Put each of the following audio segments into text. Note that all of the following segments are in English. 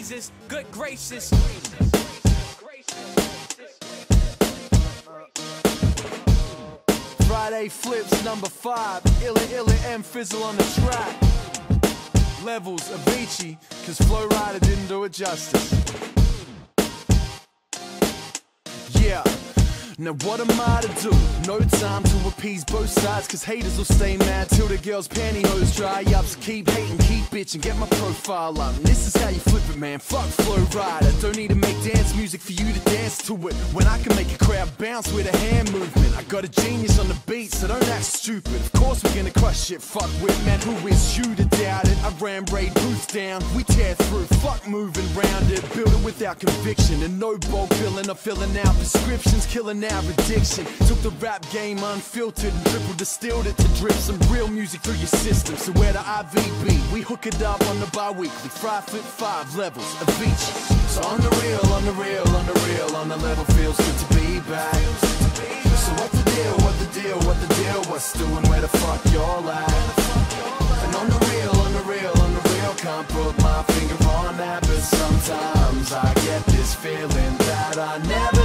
phases, good gracious. Friday flips #5, illa M fizzle on the track. Levels Avicii, cause Flow Rider didn't do it justice. Yeah, Now what am I to do? No time to appease both sides, cause haters will stay mad till the girl's pantyhose dry up. So keep hating, keep bitching, get my profile up. And this is how you flip it, man, fuck flow rider. Don't need to make dance music for you to dance to it, when I can make a crowd bounce with a hand movement. I got a genius on the beat, so don't act stupid. Of course we're gonna crush shit, fuck with, man, who is you to doubt it? I ram raid boots down, we tear through, fuck moving round it. Build it without conviction, and no bulk billing or filling out prescriptions, killing our addiction. Took the rap game unfiltered and triple distilled it to drip some real music through your system. So where the IVB, we hook it up on the bi-weekly, 5 levels of each. So on the real, on the real, on the real, on the level, feels good to be back. So what the deal, what the deal, what the deal, what's doing, where the fuck y'all at? And on the real, on the real, on the real, can't put my finger on that, but sometimes I get this feeling that I never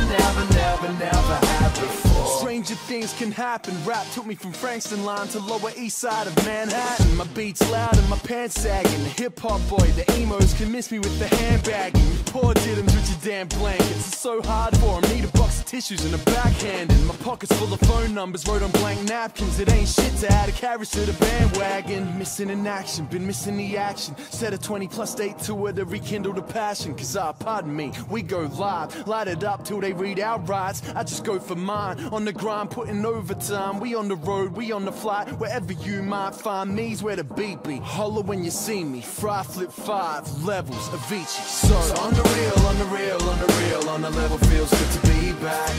had before. Stranger things can happen. Rap took me from Frankston line to Lower East Side of Manhattan. My beats loud and my pants sagging. The hip-hop boy, the emos can miss me with the handbagging. You poor diddums with your damn blankets. It's so hard for them. Need a box of tissues and a backhand. My pockets full of phone numbers wrote on blank napkins. It ain't shit to add a carriage to the bandwagon. Missing in action, been missing the action. Set a 20+ date tour to rekindle the passion. Cause pardon me, we go live. Light it up till they read our rights. I just go for mine. On the grind, putting overtime. We on the road, we on the flight. Wherever you might find me's where the beat be. Holler when you see me. Fry flip 5 levels of each. So on the real, on the real, on the real, on the level, feels good to be back.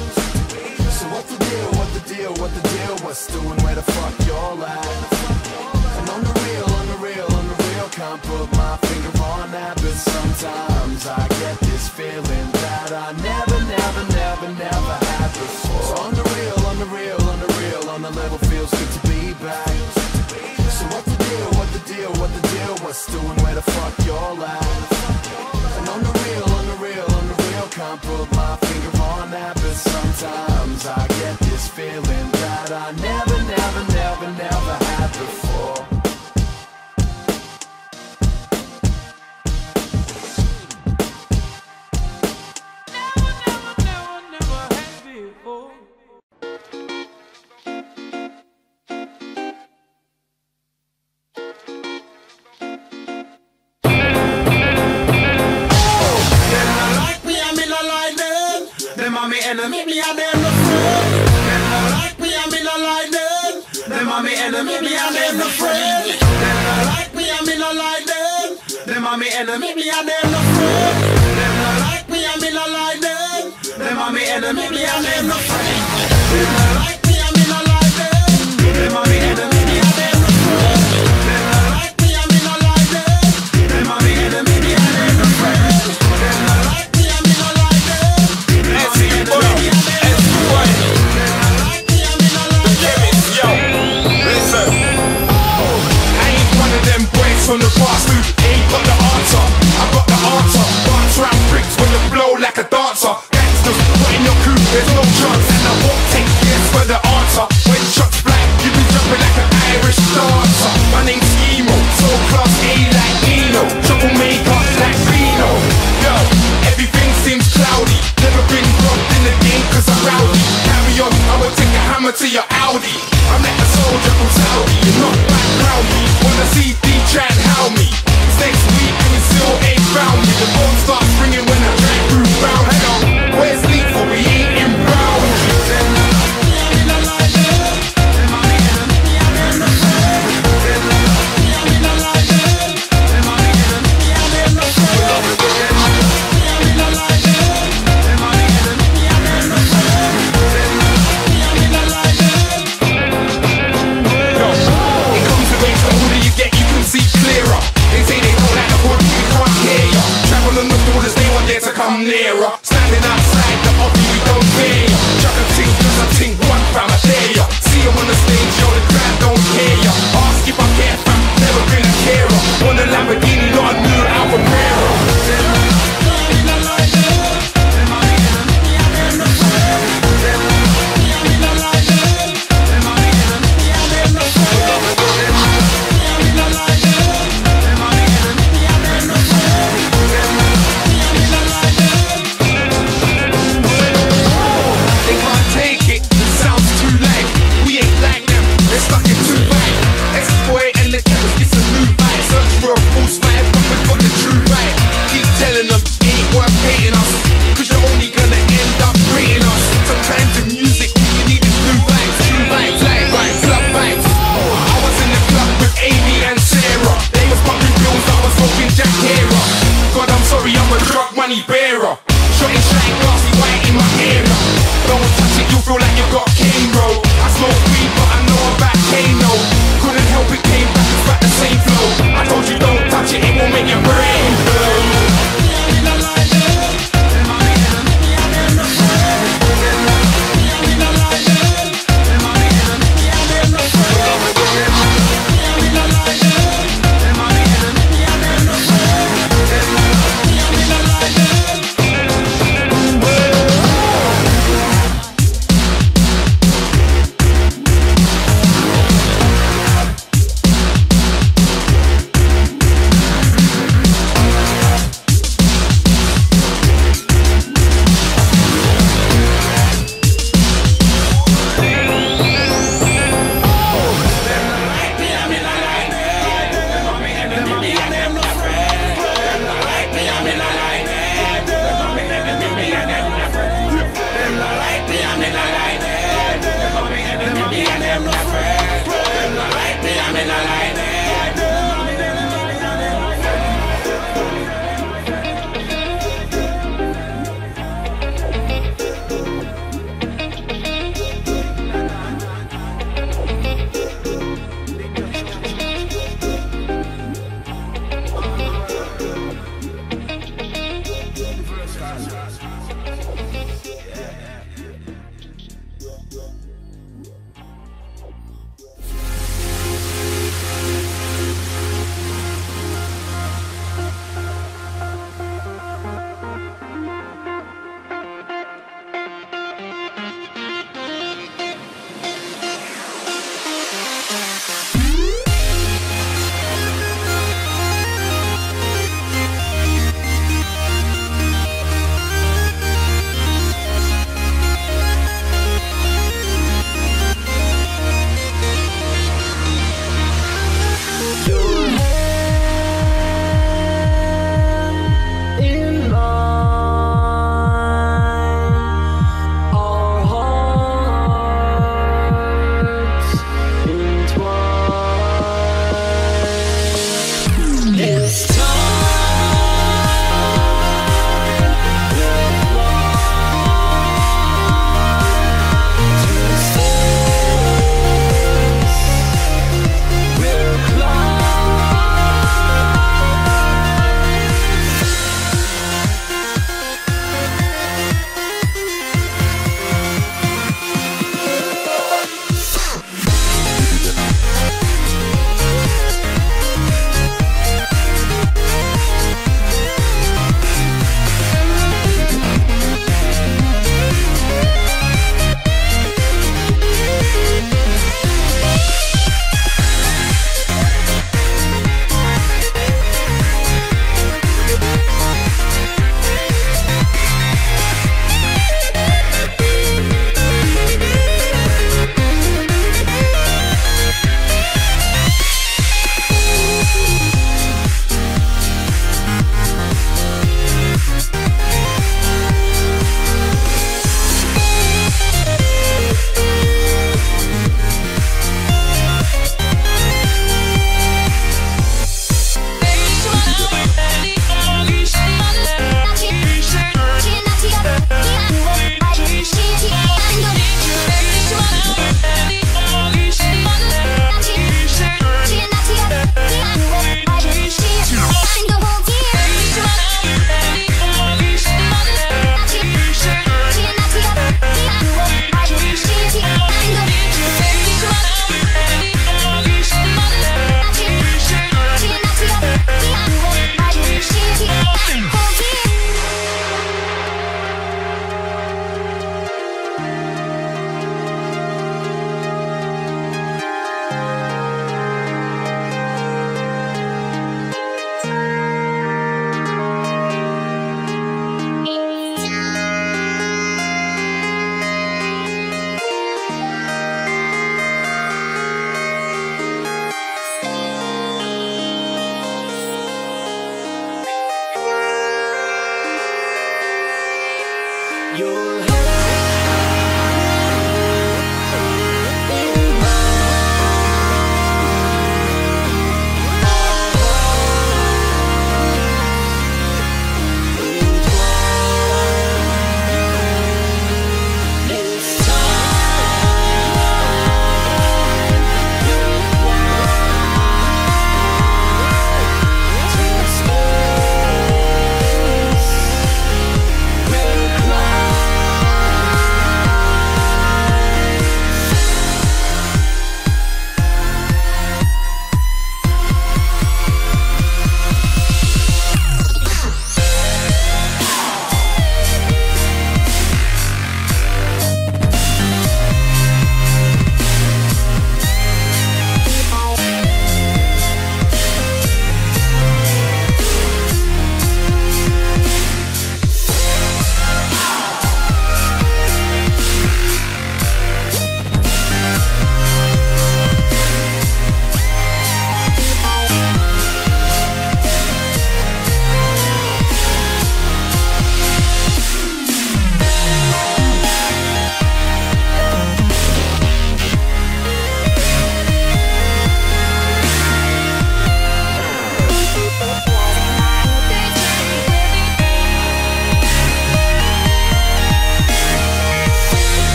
So what the deal, what the deal, what the deal, what's doing, where the fuck y'all at? And on the real, on the real, on the real, can't put my finger on that, but sometimes I get this feeling that I never had before. So on the real, on the real, on the real, on the level, feels good to be back. So what the deal, what the deal, what the deal, what's doing, where the fuck y'all at? And on the real, on the real, on the real, can't put my finger on that, but sometimes I get this feeling that I never had before. Enemy, me and them no friend. Them not like me and me no like them. Them are me enemy, me and them no friend. Them not like me and me no like them. Them are me enemy, me and them no friend. Them not like me and me no like them. Them are me enemy, me and them no friend. Them not like me and me no like them. Them are me enemy, me and them no friend. Them not like me and me no like them. Them are me enemy, me and them no friend. Them not like me and me no like them. Listen, I ain't one of them boys from the past who ain't got the answer. I got the answer. Dance round bricks when you blow like a dancer. Gangsters put in your crew, there's no chance, and I won't take yes for the answer. When shots fly, you be jumping like an Irish dancer. My name's Emo, so class A like Eno, troublemaker like Reno. Yo, everything seems cloudy. Never been robbed in the game 'cause I'm rowdy. Carry on, I will take a hammer to your Audi. I'm like a soldier from Saudi, you're not background me. Wanna see D try and howl me. It's next week and you still ain't found me. The phone starts ringing when I drag through brown. Hang on, where's Lethal? We ain't in brown. Come nearer, standing outside the office, we don't care. Chuck a ting, cause I think one fam, I dare ya. See him on the stage, yo, the crowd don't care ya. Ask if I care, fam, never been a carer. Want a Lamborghini, not a new Alpha They can't take still feel like you got cane, bro. I smoke weed, but I know about Kano. Couldn't help it, came back and spat the same flow. I told you don't touch it, it won't make your brain blow.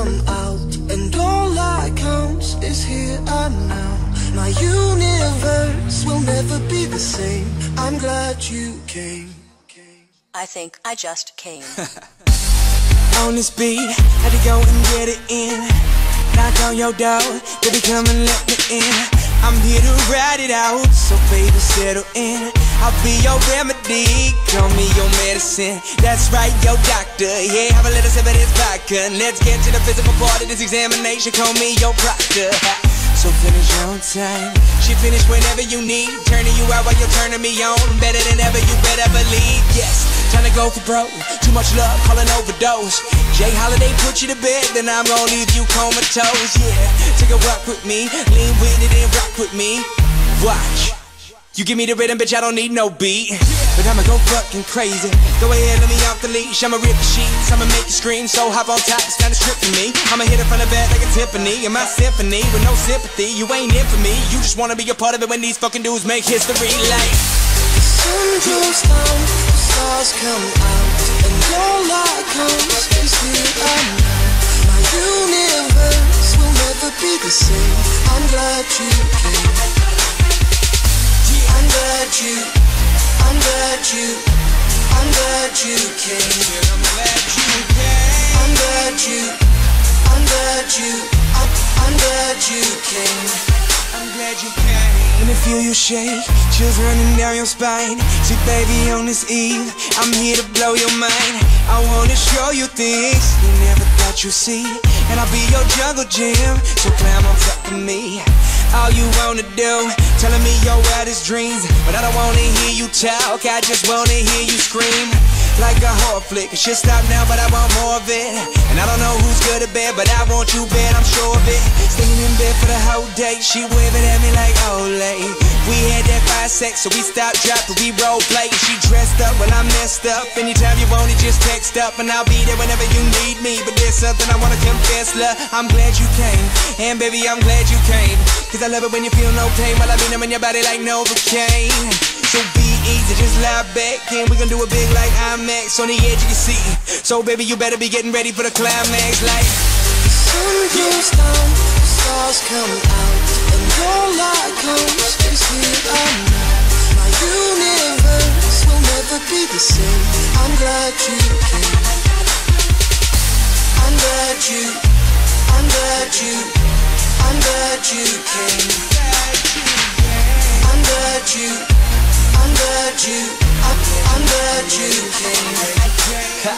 come out, and all that counts is here and now. My universe will never be the same. I'm glad you came. I think I just came. On this beat, had to go and get it in. Knock on your door, baby, come and let me in. I'm here to ride it out, so baby, settle in. I'll be your remedy, call me your medicine. That's right, your doctor, yeah, have a little sip of this vodka. Let's get to the physical part of this examination, call me your proctor. So finish on time, she finish whenever you need. Turning you out while you're turning me on. Better than ever, you better believe. Yes, time to go for broke. Too much love, call an overdose. Jay Holiday put you to bed, then I'm gonna leave you comatose. Yeah, take a walk with me, lean with it and rock with me. Watch, you give me the rhythm, bitch, I don't need no beat. But I'ma go fucking crazy. Go ahead, let me off the leash. I'ma rip the sheets, I'ma make you scream. So hop on top, it's kinda stripping me. I'ma hit it from the back like a Tiffany. In my symphony, with no sympathy. You ain't in for me, you just wanna be a part of it when these fucking dudes make history. Like the sun goes down, the stars come out, and all that counts is here and now. My universe will never be the same. I'm glad you came. I'm glad you came. I'm glad you came. I'm glad you came. Let me feel you shake, chills running down your spine. See baby, on this eve, I'm here to blow your mind. I wanna show you things you never thought you'd see. And I'll be your jungle gym, so climb on top of me. All you wanna do, telling me your wildest dreams. But I don't wanna hear you talk, I just wanna hear you scream. Like a horror flick, it should stop now, but I want more of it. And I don't know who's good or bad, but I want you bad, I'm sure of it. Staying in bed for the whole day, she waving at me like Olay. We had that 5 sex, so we stopped, dropped, but we role play. She dressed up, well I messed up. Anytime you want it, just text up, and I'll be there whenever you need me. But there's something I wanna confess, love, I'm glad you came. And baby, I'm glad you came. Cause I love it when you feel no pain, while I mean I'm in your body like Novocaine. So be easy, just lie back, and we gon' do it big like IMAX. On the edge you can see, so baby you better be getting ready for the climax. Like the sun goes down, the stars come out, and all that comes is here and now. My universe will never be the same. I'm glad you came. I'm glad you came. I'm glad you came.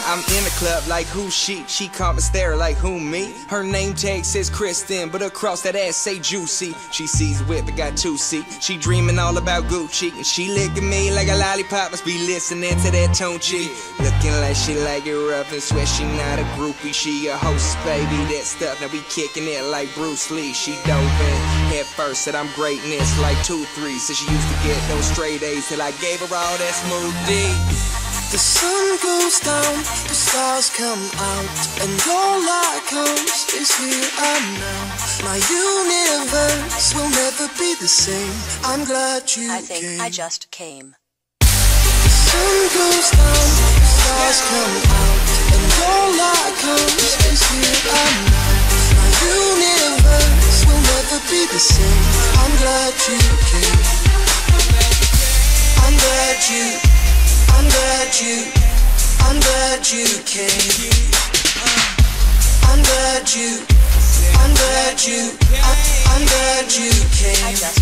I'm in the club like who she? She come and stare like who me? Her name tag says Kristen, but across that ass say Juicy. She sees whip, it got 2 C. She dreaming all about Gucci, and she licking me like a lollipop. Must be listening to that Tunchi. Looking like she like it rough and swear she not a groupie. She a host, baby, that stuff. Now we kicking it like Bruce Lee. She doping head first, said I'm greatness like 2-3. Said she used to get those straight A's till I gave her all that smooth D. The sun goes down, the stars come out, and all that comes is here and now. My universe will never be the same. I'm glad you came. I think I just came. The sun goes down, the stars come out, and all that comes is here and now. My universe will never be the same. I'm glad you came. I'm glad you came. I'm glad you came. I'm glad you came. I just